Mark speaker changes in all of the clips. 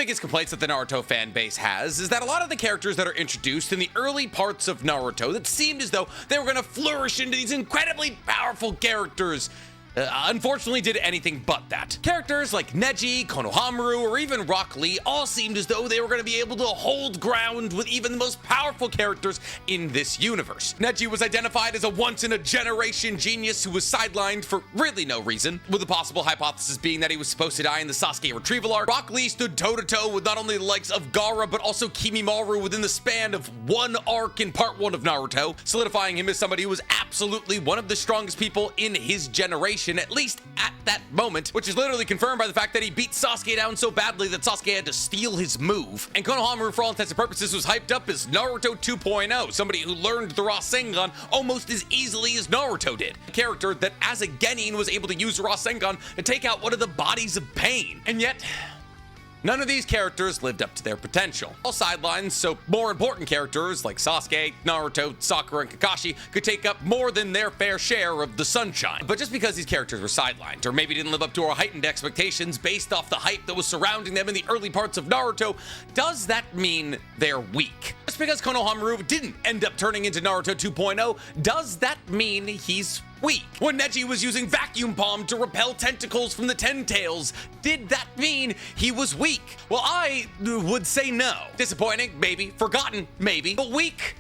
Speaker 1: biggest complaints that the Naruto fan base has is that a lot of the characters that are introduced in the early parts of Naruto that seemed as though they were going to flourish into these incredibly powerful characters unfortunately did anything but that. Characters like Neji, Konohamaru, or even Rock Lee all seemed as though they were going to be able to hold ground with even the most powerful characters in this universe. Neji was identified as a once-in-a-generation genius who was sidelined for really no reason, with the possible hypothesis being that he was supposed to die in the Sasuke retrieval arc. Rock Lee stood toe-to-toe with not only the likes of Gaara, but also Kimimaro within the span of one arc in part 1 of Naruto, solidifying him as somebody who was absolutely one of the strongest people in his generation, at least at that moment, which is literally confirmed by the fact that he beat Sasuke down so badly that Sasuke had to steal his move. And Konohamaru, for all intents and purposes, was hyped up as Naruto 2.0, somebody who learned the Rasengan almost as easily as Naruto did. A character that, as a genin, was able to use Rasengan to take out one of the bodies of pain. And yet, none of these characters lived up to their potential. All sidelines, so more important characters like Sasuke, Naruto, Sakura, and Kakashi could take up more than their fair share of the sunshine. But just because these characters were sidelined, or maybe didn't live up to our heightened expectations based off the hype that was surrounding them in the early parts of Naruto, does that mean they're weak? Just because Konohamaru didn't end up turning into Naruto 2.0, does that mean he's weak? When Neji was using Vacuum Palm to repel tentacles from the Ten Tails, did that mean he was weak? Well, I would say no. Disappointing, maybe. Forgotten, maybe. But weak?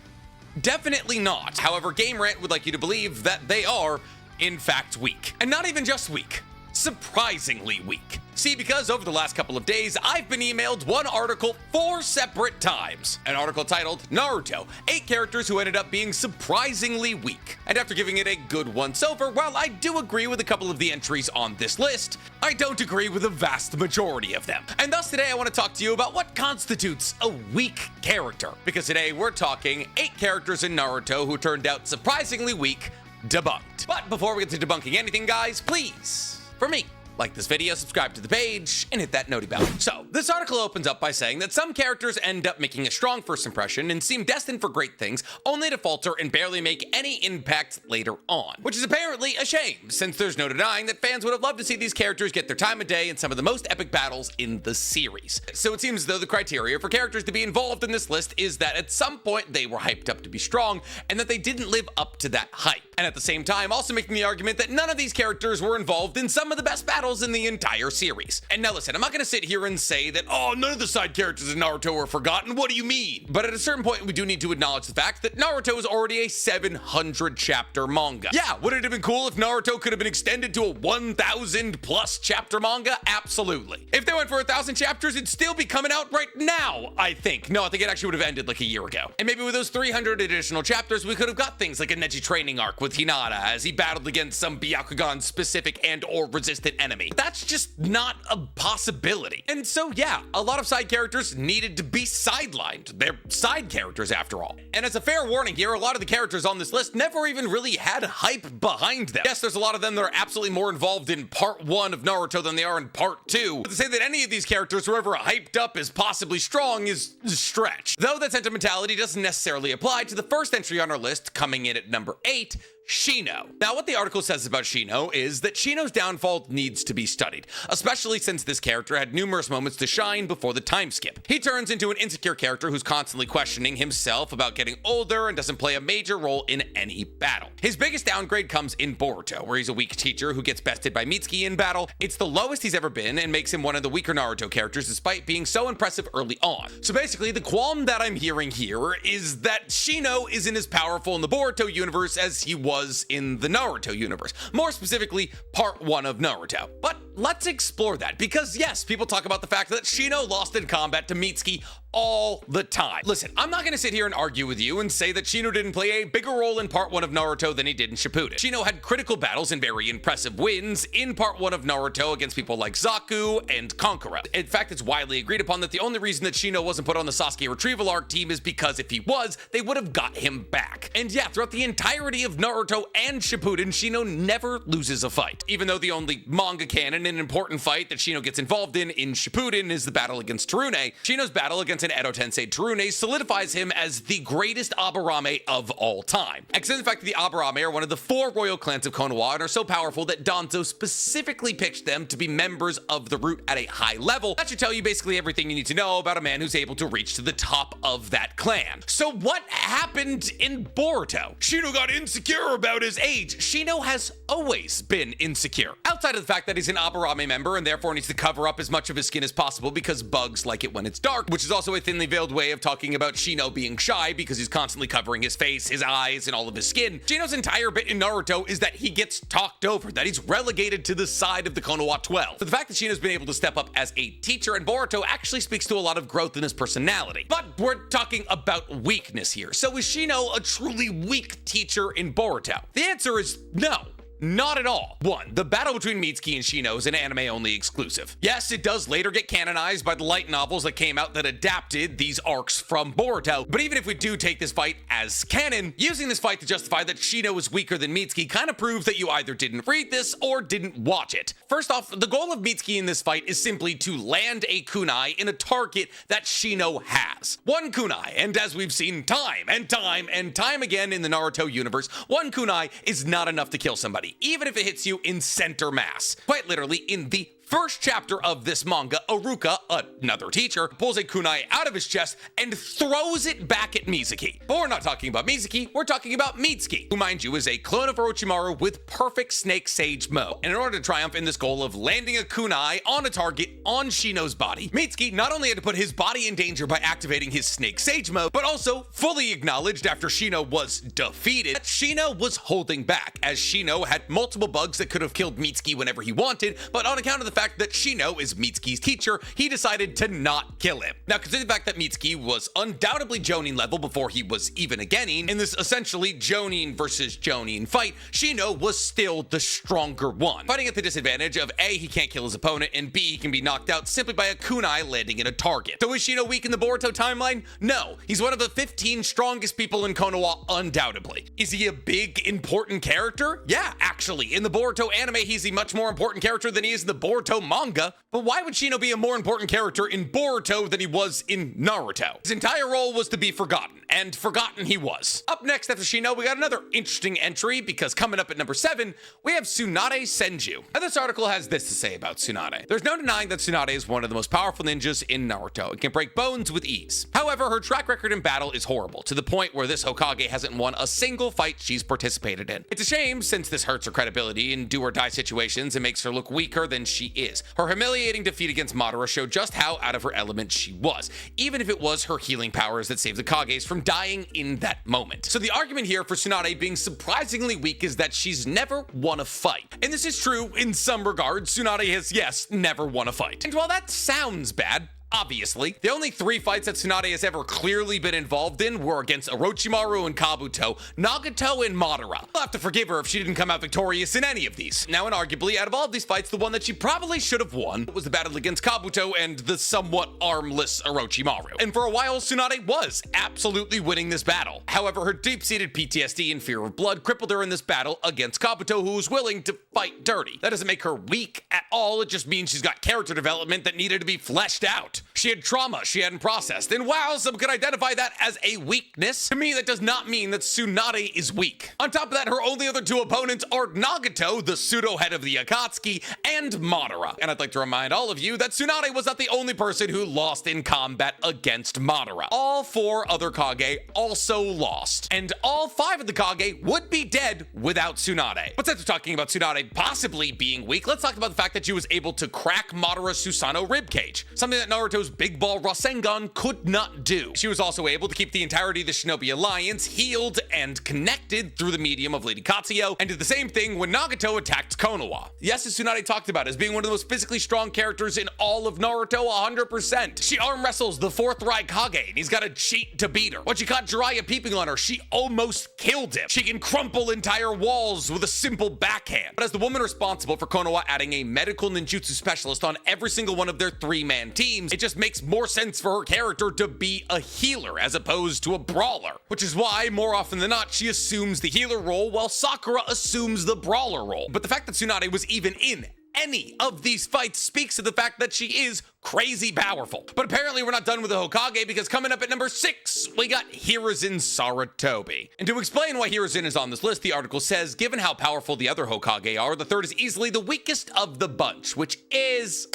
Speaker 1: Definitely not. However, Game Rant would like you to believe that they are, in fact, weak. And not even just weak. Surprisingly weak. See, because over the last couple of days, I've been emailed one article 4 separate times. An article titled, Naruto, 8 characters who ended up being surprisingly weak. And after giving it a good once-over, while I do agree with a couple of the entries on this list, I don't agree with the vast majority of them. And thus today I want to talk to you about what constitutes a weak character. Because today we're talking 8 characters in Naruto who turned out surprisingly weak, debunked. But before we get to debunking anything, guys, please, for me, like this video, subscribe to the page, and hit that noti bell. So, this article opens up by saying that some characters end up making a strong first impression and seem destined for great things, only to falter and barely make any impact later on. Which is apparently a shame, since there's no denying that fans would have loved to see these characters get their time of day in some of the most epic battles in the series. So it seems as though the criteria for characters to be involved in this list is that at some point they were hyped up to be strong, and that they didn't live up to that hype. And at the same time, also making the argument that none of these characters were involved in some of the best battles in the entire series. And now listen, I'm not going to sit here and say that, oh, none of the side characters in Naruto were forgotten. What do you mean? But at a certain point, we do need to acknowledge the fact that Naruto is already a 700 chapter manga. Yeah, would it have been cool if Naruto could have been extended to a 1,000 plus chapter manga? Absolutely. If they went for 1,000 chapters, it'd still be coming out right now, I think. No, I think it actually would have ended like a year ago. And maybe with those 300 additional chapters, we could have got things like a Neji training arc with Hinata as he battled against some Byakugan specific and or resistant enemy. But that's just not a possibility. And so yeah, a lot of side characters needed to be sidelined. They're side characters after all. And as a fair warning here, a lot of the characters on this list never even really had hype behind them. Yes, there's a lot of them that are absolutely more involved in part 1 of Naruto than they are in part 2. But to say that any of these characters were ever hyped up as possibly strong is a stretch. Though that sentimentality doesn't necessarily apply to the first entry on our list, coming in at number 8, Shino. Now, what the article says about Shino is that Shino's downfall needs to be studied, especially since this character had numerous moments to shine before the time skip. He turns into an insecure character who's constantly questioning himself about getting older and doesn't play a major role in any battle. His biggest downgrade comes in Boruto, where he's a weak teacher who gets bested by Mitsuki in battle. It's the lowest he's ever been and makes him one of the weaker Naruto characters despite being so impressive early on. So basically, the qualm that I'm hearing here is that Shino isn't as powerful in the Boruto universe as he was in the Naruto universe, more specifically part 1 of Naruto. But let's explore that, because yes, people talk about the fact that Shino lost in combat to Mitsuki all the time. Listen, I'm not going to sit here and argue with you and say that Shino didn't play a bigger role in part 1 of Naruto than he did in Shippuden. Shino had critical battles and very impressive wins in part 1 of Naruto against people like Zaku and Kankura. In fact, it's widely agreed upon that the only reason that Shino wasn't put on the Sasuke retrieval arc team is because if he was, they would have got him back. And yeah, throughout the entirety of Naruto and Shippuden, Shino never loses a fight. Even though the only manga manga canon, an important fight that Shino gets involved in Shippuden is the battle against Tsunade. Shino's battle against an Edo Tensei Tsunade solidifies him as the greatest Aburame of all time. Except the fact that the Aburame are one of the 4 royal clans of Konoha and are so powerful that Danzo specifically picked them to be members of the root at a high level. That should tell you basically everything you need to know about a man who's able to reach to the top of that clan. So what happened in Boruto? Shino got insecure about his age. Shino has always been insecure. Outside of the fact that he's an Aburame member and therefore needs to cover up as much of his skin as possible because bugs like it when it's dark, which is also a thinly veiled way of talking about Shino being shy because he's constantly covering his face, his eyes, and all of his skin. Shino's entire bit in Naruto is that he gets talked over, that he's relegated to the side of the Konoha 12. So the fact that Shino's been able to step up as a teacher in Boruto actually speaks to a lot of growth in his personality. But we're talking about weakness here. So is Shino a truly weak teacher in Boruto? The answer is no. Not at all. 1. The battle between Mitsuki and Shino is an anime-only exclusive. Yes, it does later get canonized by the light novels that came out that adapted these arcs from Boruto, but even if we do take this fight as canon, using this fight to justify that Shino is weaker than Mitsuki kind of proves that you either didn't read this or didn't watch it. First off, the goal of Mitsuki in this fight is simply to land a kunai in a target that Shino has. One kunai, and as we've seen time and time and time again in the Naruto universe, one kunai is not enough to kill somebody, even if it hits you in center mass. Quite literally, in the first chapter of this manga, Aruka, another teacher, pulls a kunai out of his chest and throws it back at Mitsuki. But we're not talking about Mitsuki, we're talking about Mitsuki, who, mind you, is a clone of Orochimaru with perfect Snake Sage Mo. And in order to triumph in this goal of landing a kunai on a target on Shino's body, Mitsuki not only had to put his body in danger by activating his Snake Sage Mo, but also fully acknowledged after Shino was defeated that Shino was holding back, as Shino had multiple bugs that could have killed Mitsuki whenever he wanted, but on account of the fact that Shino is Mitsuki's teacher, he decided to not kill him. Now, consider the fact that Mitsuki was undoubtedly Jonin level before he was even a Genin, in this essentially Jonin versus Jonin fight, Shino was still the stronger one, fighting at the disadvantage of A, he can't kill his opponent, and B, he can be knocked out simply by a kunai landing in a target. So is Shino weak in the Boruto timeline? No, he's one of the 15 strongest people in Konoha, undoubtedly. Is he a big, important character? Yeah, actually, in the Boruto anime, he's a much more important character than he is in the Boruto manga, but why would Shino be a more important character in Boruto than he was in Naruto? His entire role was to be forgotten, and forgotten he was. Up next after Shino, we got another interesting entry, because coming up at number 7, we have Tsunade Senju. Now, this article has this to say about Tsunade. There's no denying that Tsunade is one of the most powerful ninjas in Naruto and can break bones with ease. However, her track record in battle is horrible, to the point where this Hokage hasn't won a single fight she's participated in. It's a shame, since this hurts her credibility in do-or-die situations and makes her look weaker than she is. Her humiliating defeat against Madara showed just how out of her element she was, even if it was her healing powers that saved the Kages from dying in that moment. So the argument here for Tsunade being surprisingly weak is that she's never won a fight. And this is true in some regards. Tsunade has, yes, never won a fight. And while that sounds bad, obviously, the only 3 fights that Tsunade has ever clearly been involved in were against Orochimaru and Kabuto, Nagato and Madara. I'll have to forgive her if she didn't come out victorious in any of these. Now, and arguably, out of all of these fights, the one that she probably should have won was the battle against Kabuto and the somewhat armless Orochimaru. And for a while, Tsunade was absolutely winning this battle. However, her deep-seated PTSD and fear of blood crippled her in this battle against Kabuto, who was willing to fight dirty. That doesn't make her weak at all, it just means she's got character development that needed to be fleshed out. She had trauma she hadn't processed, and while some could identify that as a weakness, to me that does not mean that Tsunade is weak. On top of that, her only other 2 opponents are Nagato, the pseudo-head of the Akatsuki, and Madara. And I'd like to remind all of you that Tsunade was not the only person who lost in combat against Madara. All 4 other Kage also lost, and all 5 of the Kage would be dead without Tsunade. But since we're talking about Tsunade possibly being weak, let's talk about the fact that she was able to crack Madara's Susanoo ribcage, something that Naruto's Big Ball Rasengan could not do. She was also able to keep the entirety of the Shinobi Alliance healed and connected through the medium of Lady Katsuyo, and did the same thing when Nagato attacked Konoha. Yes, as Tsunade talked about as being one of the most physically strong characters in all of Naruto, 100%. She arm wrestles the 4th Raikage, and he's got to cheat to beat her. When she caught Jiraiya peeping on her, she almost killed him. She can crumple entire walls with a simple backhand. But as the woman responsible for Konoha adding a medical ninjutsu specialist on every single one of their 3-man teams, it just makes more sense for her character to be a healer as opposed to a brawler, which is why more often than not she assumes the healer role while Sakura assumes the brawler role. But the fact that Tsunade was even in any of these fights speaks to the fact that she is crazy powerful. But apparently we're not done with the Hokage, because coming up at number 6, we got Hiruzen Sarutobi. And to explain why Hiruzen is on this list, the article says, given how powerful the other Hokage are, the third is easily the weakest of the bunch, which is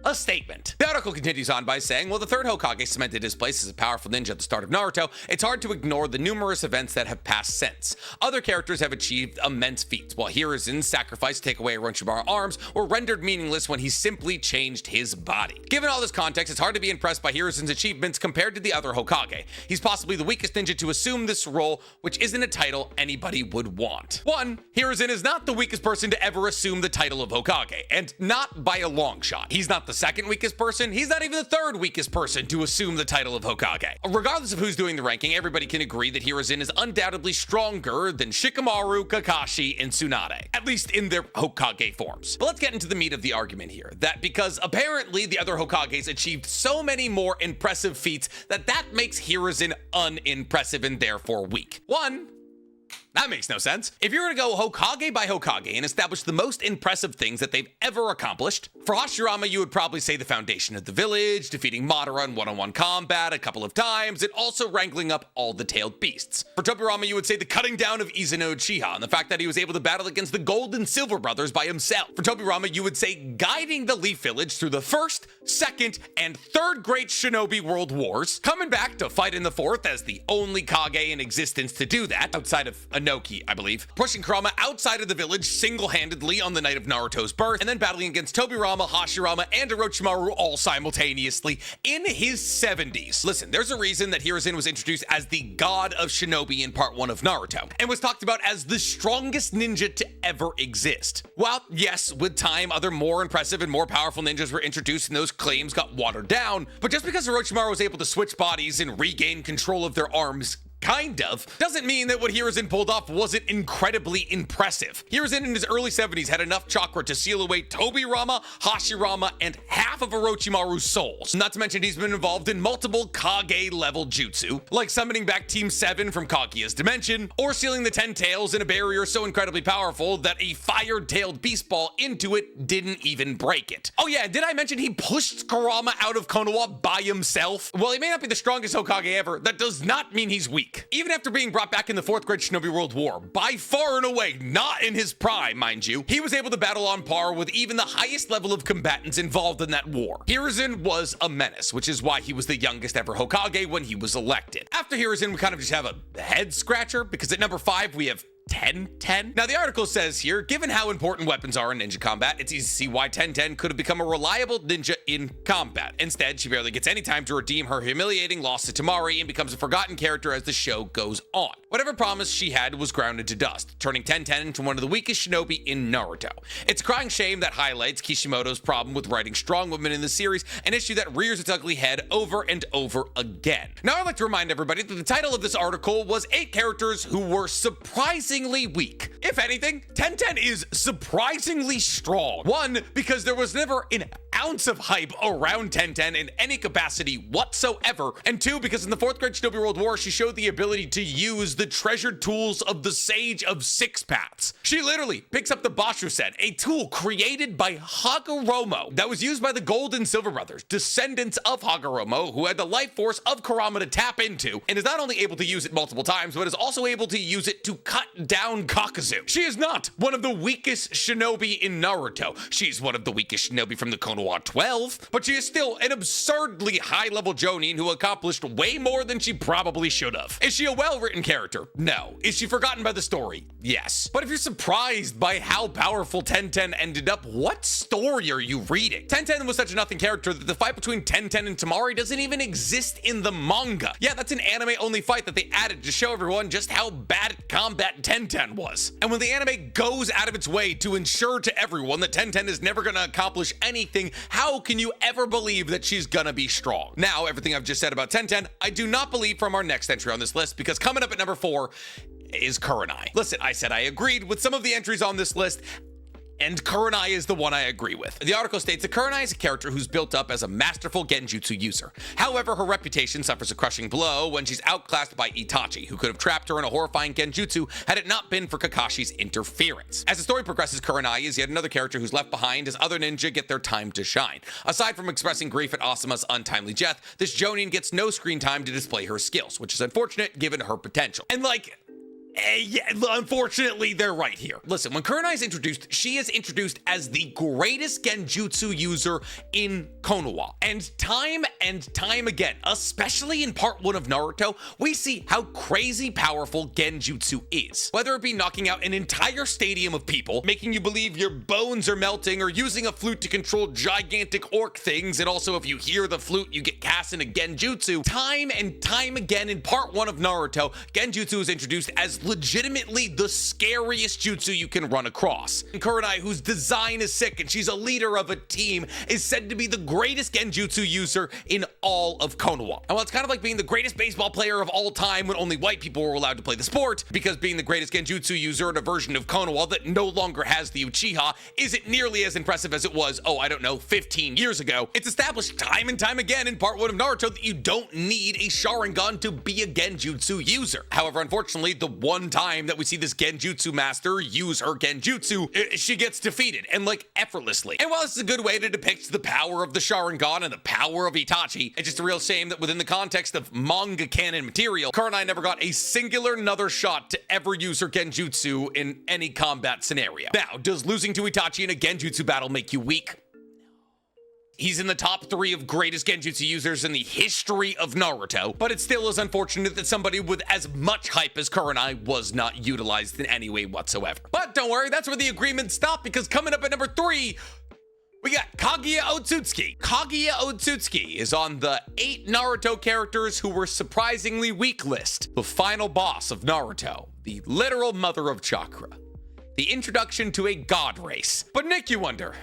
Speaker 1: a statement. The article continues on by saying, while the third Hokage cemented his place as a powerful ninja at the start of Naruto, it's hard to ignore the numerous events that have passed since. Other characters have achieved immense feats, while Hiruzen's sacrifice to take away Orochimaru's arms were rendered meaningless when he simply changed his body. Given all this context, it's hard to be impressed by Hiruzen's achievements compared to the other Hokage. He's possibly the weakest ninja to assume this role, which isn't a title anybody would want. 1. Hiruzen is not the weakest person to ever assume the title of Hokage, and not by a long shot. He's not the second weakest person, he's not even the third weakest person to assume the title of Hokage. Regardless of who's doing the ranking, everybody can agree that Hiruzen is undoubtedly stronger than Shikamaru, Kakashi, and Tsunade, at least in their Hokage forms. But let's get into the meat of the argument here, that because apparently the other Hokages achieved so many more impressive feats that makes Hiruzen unimpressive and therefore weak. 1. That makes no sense. If you were to go Hokage by Hokage and establish the most impressive things that they've ever accomplished, for Hashirama, you would probably say the foundation of the village, defeating Madara in one-on-one combat a couple of times, and also wrangling up all the tailed beasts. For Tobirama, you would say the cutting down of Izano Uchiha and the fact that he was able to battle against the Gold and Silver brothers by himself. For Tobirama, you would say guiding the Leaf Village through the first, second, and third great Shinobi World Wars, coming back to fight in the fourth as the only Kage in existence to do that, outside of Inoki, I believe, pushing Kurama outside of the village single-handedly on the night of Naruto's birth, and then battling against Tobirama, Hashirama, and Orochimaru all simultaneously in his 70s. Listen, there's a reason that Hiruzen was introduced as the god of Shinobi in part 1 of Naruto, and was talked about as the strongest ninja to ever exist. Well, yes, with time, other more impressive and more powerful ninjas were introduced and those claims got watered down, but just because Orochimaru was able to switch bodies and regain control of their arms, kind of, doesn't mean that what Hiruzen pulled off wasn't incredibly impressive. Hiruzen in his early 70s had enough chakra to seal away Tobirama, Hashirama, and half of Orochimaru's souls. Not to mention he's been involved in multiple Kage-level jutsu, like summoning back Team 7 from Kaguya's dimension, or sealing the 10 tails in a barrier so incredibly powerful that a fire-tailed beast ball into it didn't even break it. Oh yeah, did I mention he pushed Kurama out of Konoha by himself? Well, he may not be the strongest Hokage ever, that does not mean he's weak. Even after being brought back in the 4th Great Shinobi World War, by far and away not in his prime, mind you, he was able to battle on par with even the highest level of combatants involved in that war. Hiruzen was a menace, which is why he was the youngest ever Hokage when he was elected. After Hiruzen, we kind of just have a head scratcher, because at number 5, we have Tenten. Now, the article says here, given how important weapons are in ninja combat, it's easy to see why Tenten could have become a reliable ninja in combat. Instead, she barely gets any time to redeem her humiliating loss to Temari and becomes a forgotten character as the show goes on. Whatever promise she had was grounded to dust, turning Tenten into one of the weakest shinobi in Naruto. It's a crying shame that highlights Kishimoto's problem with writing strong women in the series, an issue that rears its ugly head over and over again. Now, I'd like to remind everybody that the title of this article was 8 characters who were surprisingly weak. If anything, Tenten is surprisingly strong. 1, because there was never an ounce of hype around Tenten in any capacity whatsoever, and 2, because in the 4th Great Shinobi World War, she showed the ability to use the treasured tools of the Sage of Six Paths. She literally picks up the Bashusen, a tool created by Hagoromo that was used by the Gold and Silver brothers, descendants of Hagoromo, who had the life force of Kurama to tap into, and is not only able to use it multiple times, but is also able to use it to cut down Kakuzu. She is not one of the weakest shinobi in Naruto. She's one of the weakest shinobi from the Konoha 12, but she is still an absurdly high-level jonin who accomplished way more than she probably should have. Is she a well-written character? No. Is she forgotten by the story? Yes. But if you're surprised by how powerful Tenten ended up, what story are you reading? Tenten was such a nothing character that the fight between Tenten and Temari doesn't even exist in the manga. Yeah, that's an anime-only fight that they added to show everyone just how bad at combat Tenten was. And when the anime goes out of its way to ensure to everyone that Tenten is never gonna accomplish anything, how can you ever believe that she's gonna be strong? Now, everything I've just said about Tenten, I do not believe from our next entry on this list, because coming up at number 4 is Kurenai. Listen, I said I agreed with some of the entries on this list, And Kurenai is the one I agree with. The article states that Kurenai is a character who's built up as a masterful genjutsu user. However, her reputation suffers a crushing blow when she's outclassed by Itachi, who could have trapped her in a horrifying genjutsu had it not been for Kakashi's interference. As the story progresses, Kurenai is yet another character who's left behind as other ninja get their time to shine. Aside from expressing grief at Asuma's untimely death, this Jonin gets no screen time to display her skills, which is unfortunate given her potential. And like, yeah, unfortunately, they're right here. Listen, when Kurenai is introduced, she is introduced as the greatest genjutsu user in Konoha. And time again, especially in part 1 of Naruto, we see how crazy powerful genjutsu is. Whether it be knocking out an entire stadium of people, making you believe your bones are melting, or using a flute to control gigantic orc things, and also if you hear the flute, you get cast into genjutsu. Time and time again in part 1 of Naruto, genjutsu is introduced as legitimately the scariest jutsu you can run across. And Kurenai, whose design is sick and she's a leader of a team, is said to be the greatest genjutsu user in all of Konoha. And while it's kind of like being the greatest baseball player of all time when only white people were allowed to play the sport, because being the greatest genjutsu user in a version of Konoha that no longer has the Uchiha isn't nearly as impressive as it was, 15 years ago, it's established time and time again in part 1 of Naruto that you don't need a Sharingan to be a genjutsu user. However, unfortunately, the one time that we see this genjutsu master use her genjutsu, she gets defeated, and like effortlessly. And while this is a good way to depict the power of the Sharingan and the power of Itachi, it's just a real shame that within the context of manga canon material, Kurenai never got a singular another shot to ever use her genjutsu in any combat scenario. Now, does losing to Itachi in a genjutsu battle make you weak? He's in the top 3 of greatest genjutsu users in the history of Naruto, but it still is unfortunate that somebody with as much hype as Kurenai was not utilized in any way whatsoever. But don't worry, that's where the agreements stop, because coming up at number 3, we got Kaguya Otsutsuki. Kaguya Otsutsuki is on the 8 Naruto characters who were surprisingly weak list. The final boss of Naruto, the literal mother of chakra. The introduction to a god race. But Nick, you wonder,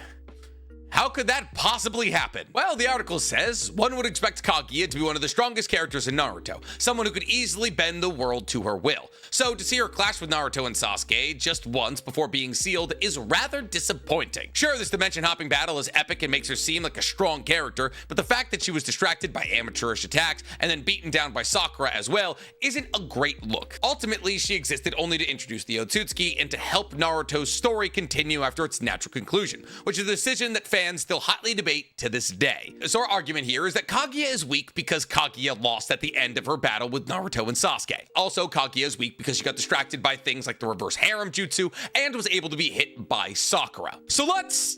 Speaker 1: how could that possibly happen? Well, the article says one would expect Kaguya to be one of the strongest characters in Naruto, someone who could easily bend the world to her will. So to see her clash with Naruto and Sasuke just once before being sealed is rather disappointing. Sure, this dimension hopping battle is epic and makes her seem like a strong character, but the fact that she was distracted by amateurish attacks and then beaten down by Sakura as well isn't a great look. Ultimately, she existed only to introduce the Otsutsuki and to help Naruto's story continue after its natural conclusion, which is a decision that fans still hotly debate to this day. So our argument here is that Kaguya is weak because Kaguya lost at the end of her battle with Naruto and Sasuke. Also, Kaguya is weak because she got distracted by things like the reverse harem jutsu and was able to be hit by Sakura. So let's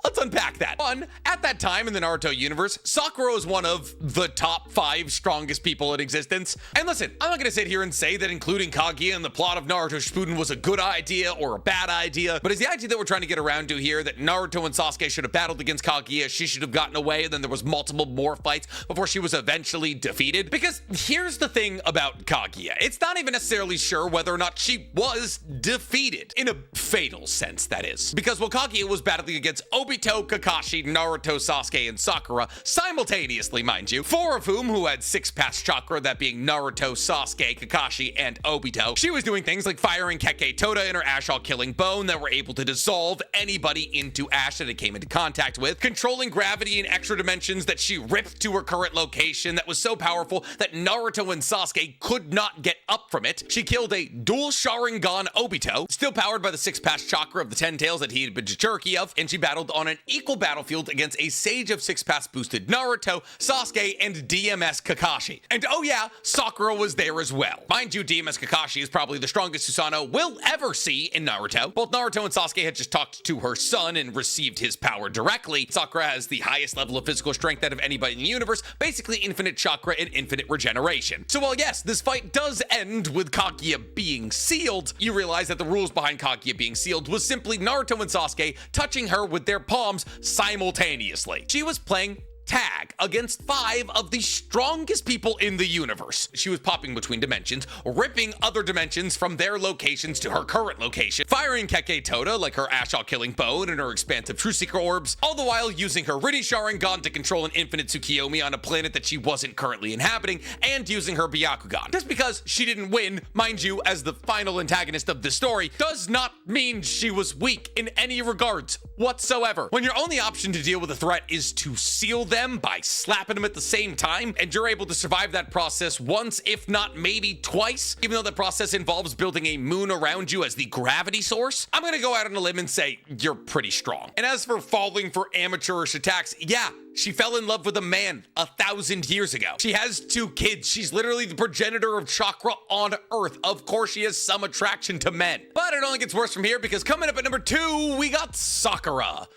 Speaker 1: let's unpack that. One, at that time in the Naruto universe, Sakura was one of the top 5 strongest people in existence. And listen, I'm not gonna sit here and say that including Kaguya in the plot of Naruto Shippuden was a good idea or a bad idea, but is the idea that we're trying to get around to here that Naruto and Sasuke should have battled against Kaguya, she should have gotten away, and then there was multiple more fights before she was eventually defeated? Because here's the thing about Kaguya. It's not even necessarily sure whether or not she was defeated, in a fatal sense, that is. Because while Kaguya was battling against Obito, Kakashi, Naruto, Sasuke, and Sakura simultaneously, mind you, 4 of whom who had 6-pass chakra, that being Naruto, Sasuke, Kakashi, and Obito. She was doing things like firing Keke Toda in her Ash-all killing bone that were able to dissolve anybody into ash that it came into contact with, controlling gravity in extra dimensions that she ripped to her current location that was so powerful that Naruto and Sasuke could not get up from it. She killed a dual Sharingan Obito, still powered by the 6-pass chakra of the 10 tails that he had been jerky of, and she battled on an equal battlefield against a Sage of 6-pass boosted Naruto, Sasuke, and DMS Kakashi. And oh yeah, Sakura was there as well. Mind you, DMS Kakashi is probably the strongest Susanoo we'll ever see in Naruto. Both Naruto and Sasuke had just talked to her son and received his power directly. Sakura has the highest level of physical strength out of anybody in the universe, basically infinite chakra and infinite regeneration. So while yes, this fight does end with Kaguya being sealed, you realize that the rules behind Kaguya being sealed was simply Naruto and Sasuke touching her with their palms simultaneously. She was playing tag, against 5 of the strongest people in the universe. She was popping between dimensions, ripping other dimensions from their locations to her current location, firing Keke Toda like her Ashall killing bow and her expansive True Seeker orbs, all the while using her Rini Sharingan to control an infinite Tsukiyomi on a planet that she wasn't currently inhabiting, and using her Byakugan. Just because she didn't win, mind you, as the final antagonist of the story, does not mean she was weak in any regards whatsoever. When your only option to deal with a threat is to seal them by slapping them at the same time, and you're able to survive that process once, if not maybe twice, even though the process involves building a moon around you as the gravity source, I'm gonna go out on a limb and say you're pretty strong. And as for falling for amateurish attacks, yeah, she fell in love with a man 1,000 years ago. She has 2 kids. She's literally the progenitor of chakra on Earth. Of course, she has some attraction to men. But it only gets worse from here, because coming up at number 2, we got Sakura.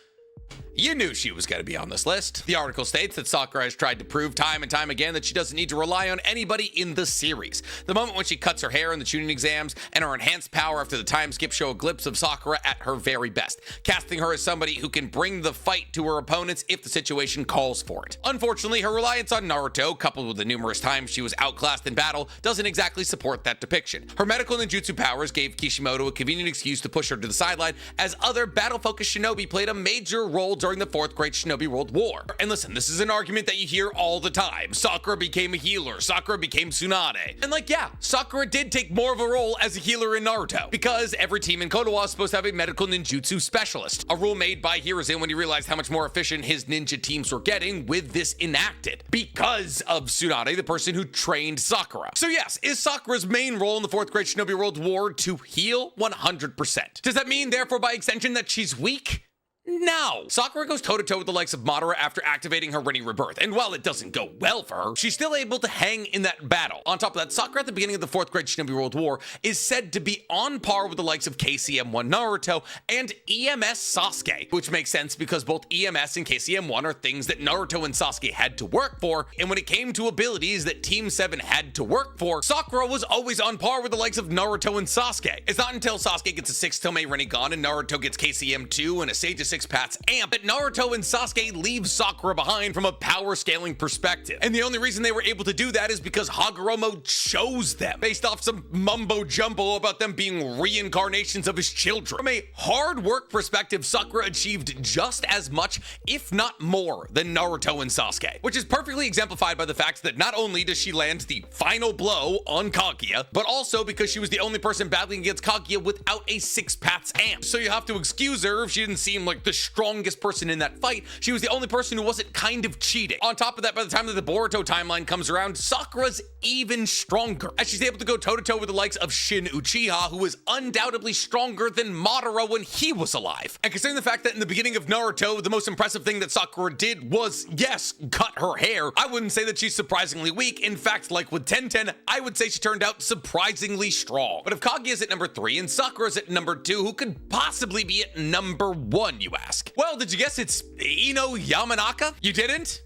Speaker 1: You knew she was going to be on this list. The article states that Sakura has tried to prove time and time again that she doesn't need to rely on anybody in the series. The moment when she cuts her hair in the tuning exams and her enhanced power after the time skip show a glimpse of Sakura at her very best, casting her as somebody who can bring the fight to her opponents if the situation calls for it. Unfortunately, her reliance on Naruto, coupled with the numerous times she was outclassed in battle, doesn't exactly support that depiction. Her medical ninjutsu powers gave Kishimoto a convenient excuse to push her to the sideline, as other battle-focused shinobi played a major role during the 4th Great Shinobi World War. And listen, this is an argument that you hear all the time. Sakura became a healer. Sakura became Tsunade. And like, yeah, Sakura did take more of a role as a healer in Naruto, because every team in Konoha is supposed to have a medical ninjutsu specialist. A rule made by Hiruzen when he realized how much more efficient his ninja teams were getting with this enacted, because of Tsunade, the person who trained Sakura. So yes, is Sakura's main role in the 4th Great Shinobi World War to heal? 100%. Does that mean, therefore, by extension, that she's weak? No. Sakura goes toe-to-toe with the likes of Madara after activating her Rini Rebirth, and while it doesn't go well for her, she's still able to hang in that battle. On top of that, Sakura at the beginning of the 4th Great Shinobi World War is said to be on par with the likes of KCM1 Naruto and EMS Sasuke, which makes sense because both EMS and KCM1 are things that Naruto and Sasuke had to work for, and when it came to abilities that Team 7 had to work for, Sakura was always on par with the likes of Naruto and Sasuke. It's not until Sasuke gets a 6 Tomei Rinnegan and Naruto gets KCM2 and a Sage of 6 Pats amp that Naruto and Sasuke leave Sakura behind from a power scaling perspective. And the only reason they were able to do that is because Hagoromo chose them, based off some mumbo jumbo about them being reincarnations of his children. From a hard work perspective, Sakura achieved just as much, if not more, than Naruto and Sasuke, which is perfectly exemplified by the fact that not only does she land the final blow on Kaguya, but also because she was the only person battling against Kaguya without a 6 Pats amp. So you have to excuse her if she didn't seem like the strongest person in that fight. She was the only person who wasn't kind of cheating. On top of that, by the time that the Boruto timeline comes around, Sakura's even stronger, as she's able to go toe-to-toe with the likes of Shin Uchiha, who was undoubtedly stronger than Madara when he was alive. And considering the fact that in the beginning of Naruto, the most impressive thing that Sakura did was, yes, cut her hair, I wouldn't say that she's surprisingly weak. In fact, like with Tenten, I would say she turned out surprisingly strong. But if Kaguya's at number 3 and Sakura's at number 2, who could possibly be at number 1, you ask? Well, did you guess it's Ino Yamanaka? You didn't?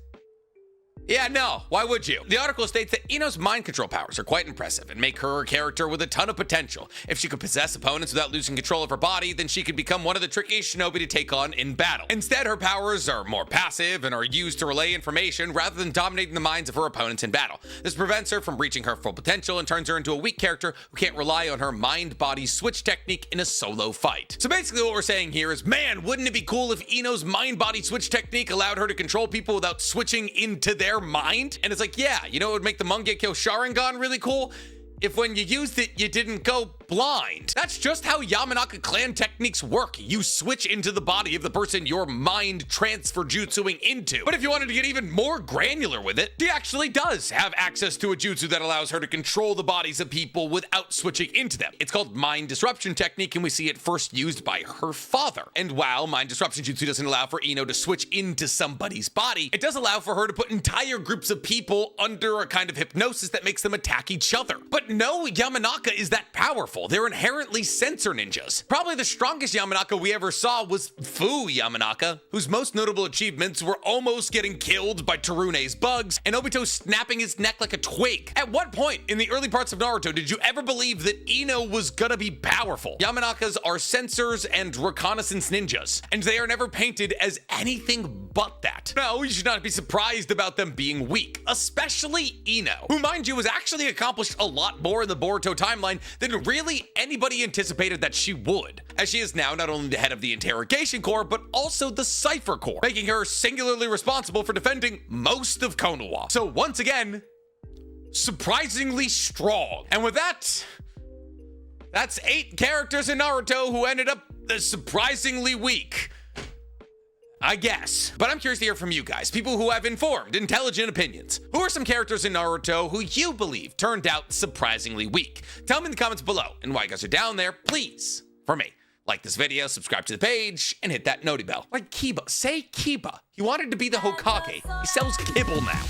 Speaker 1: Yeah, no, why would you? The article states that Ino's mind control powers are quite impressive and make her a character with a ton of potential. If she could possess opponents without losing control of her body, then she could become one of the trickiest shinobi to take on in battle. Instead, her powers are more passive and are used to relay information rather than dominating the minds of her opponents in battle. This prevents her from reaching her full potential and turns her into a weak character who can't rely on her mind-body switch technique in a solo fight. So basically what we're saying here is, man, wouldn't it be cool if Ino's mind-body switch technique allowed her to control people without switching into their mind? And it's like, yeah, you know, it would make the Mangekyo Sharingan really cool if when you used it, you didn't go blind. That's just how Yamanaka clan techniques work. You switch into the body of the person your mind transfer jutsuing into. But if you wanted to get even more granular with it, she actually does have access to a jutsu that allows her to control the bodies of people without switching into them. It's called mind disruption technique, and we see it first used by her father. And while mind disruption jutsu doesn't allow for Ino to switch into somebody's body, it does allow for her to put entire groups of people under a kind of hypnosis that makes them attack each other. But no Yamanaka is that powerful. They're inherently sensor ninjas. Probably the strongest Yamanaka we ever saw was Fu Yamanaka, whose most notable achievements were almost getting killed by Tsurune's bugs and Obito snapping his neck like a twig. At what point in the early parts of Naruto did you ever believe that Ino was gonna be powerful? Yamanakas are sensors and reconnaissance ninjas, and they are never painted as anything but that. No, you should not be surprised about them being weak, especially Ino, who, mind you, has actually accomplished a lot more in the Boruto timeline than really anybody anticipated that she would, as she is now not only the head of the Interrogation Corps, but also the Cypher Corps, making her singularly responsible for defending most of Konoha. So once again, surprisingly strong. And with that, that's 8 characters in Naruto who ended up surprisingly weak, I guess. But I'm curious to hear from you guys, people who have informed, intelligent opinions. Who are some characters in Naruto who you believe turned out surprisingly weak? Tell me in the comments below, and while you guys are down there, please, for me, like this video, subscribe to the page, and hit that noti bell. Like Kiba, say Kiba. He wanted to be the Hokage. He sells kibble now.